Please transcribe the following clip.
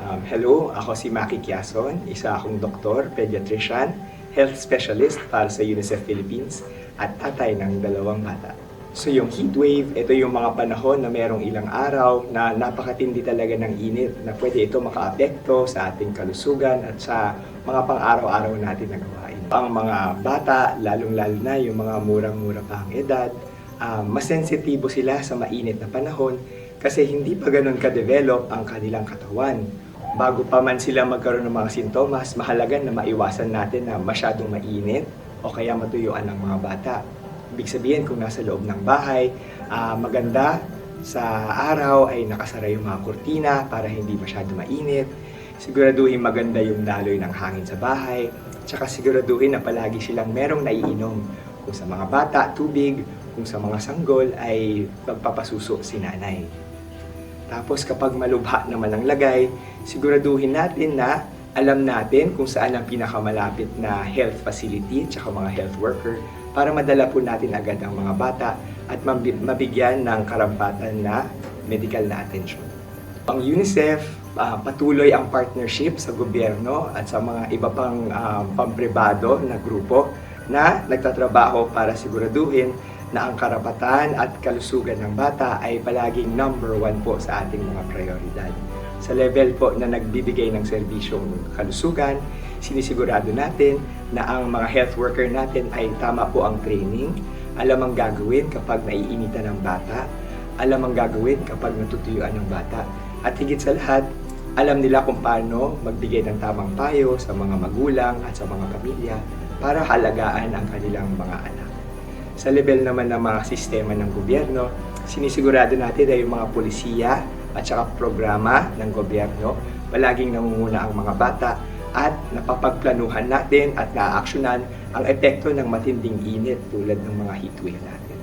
Hello, ako si Maki Quiason, isa akong doktor, pediatrician, health specialist para sa UNICEF Philippines at tatay ng 2 bata. So yung heat wave, ito yung mga panahon na merong ilang araw na napakatindi talaga ng init na pwede ito makaapekto sa ating kalusugan at sa mga pang-araw-araw natin na gawain. Ang mga bata, lalong-lalo na yung mga murang-mura pa ang edad, mas sensitibo sila sa mainit na panahon kasi hindi pa ganun ka-develop ang kanilang katawan. Bago pa man sila magkaroon ng mga sintomas, mahalaga na maiwasan natin na masyadong mainit o kaya matuyuan ng mga bata. Ibig sabihin, kung nasa loob ng bahay, maganda sa araw ay nakasara yung mga kurtina para hindi masyado mainit. Siguraduhin maganda yung daloy ng hangin sa bahay. Tsaka siguraduhin na palagi silang merong naiinom. Kung sa mga bata, tubig. Kung sa mga sanggol ay magpapasuso si nanay. Tapos kapag malubha naman ang lagay, siguraduhin natin na alam natin kung saan ang pinakamalapit na health facility at mga health worker para madala po natin agad ang mga bata at mabigyan ng karampatan na medical na atensyon. Ang UNICEF, patuloy ang partnership sa gobyerno at sa mga iba pang pampribado na grupo na nagtatrabaho para siguraduhin na ang karapatan at kalusugan ng bata ay palaging number 1 po sa ating mga prioridad. Sa level po na nagbibigay ng serbisyong kalusugan, sinisigurado natin na ang mga health worker natin ay tama po ang training, alam ang gagawin kapag naiinitan ng bata, alam ang gagawin kapag natutuyuan ng bata, at higit sa lahat, alam nila kung paano magbigay ng tamang payo sa mga magulang at sa mga pamilya para halagaan ang kanilang mga anak. Sa level naman ng mga sistema ng gobyerno, sinisigurado natin na yung mga polisiya at saka programa ng gobyerno, palaging nangunguna ang mga bata at napapagplanuhan natin at naaaksyonan ang epekto ng matinding init tulad ng mga heatwave natin.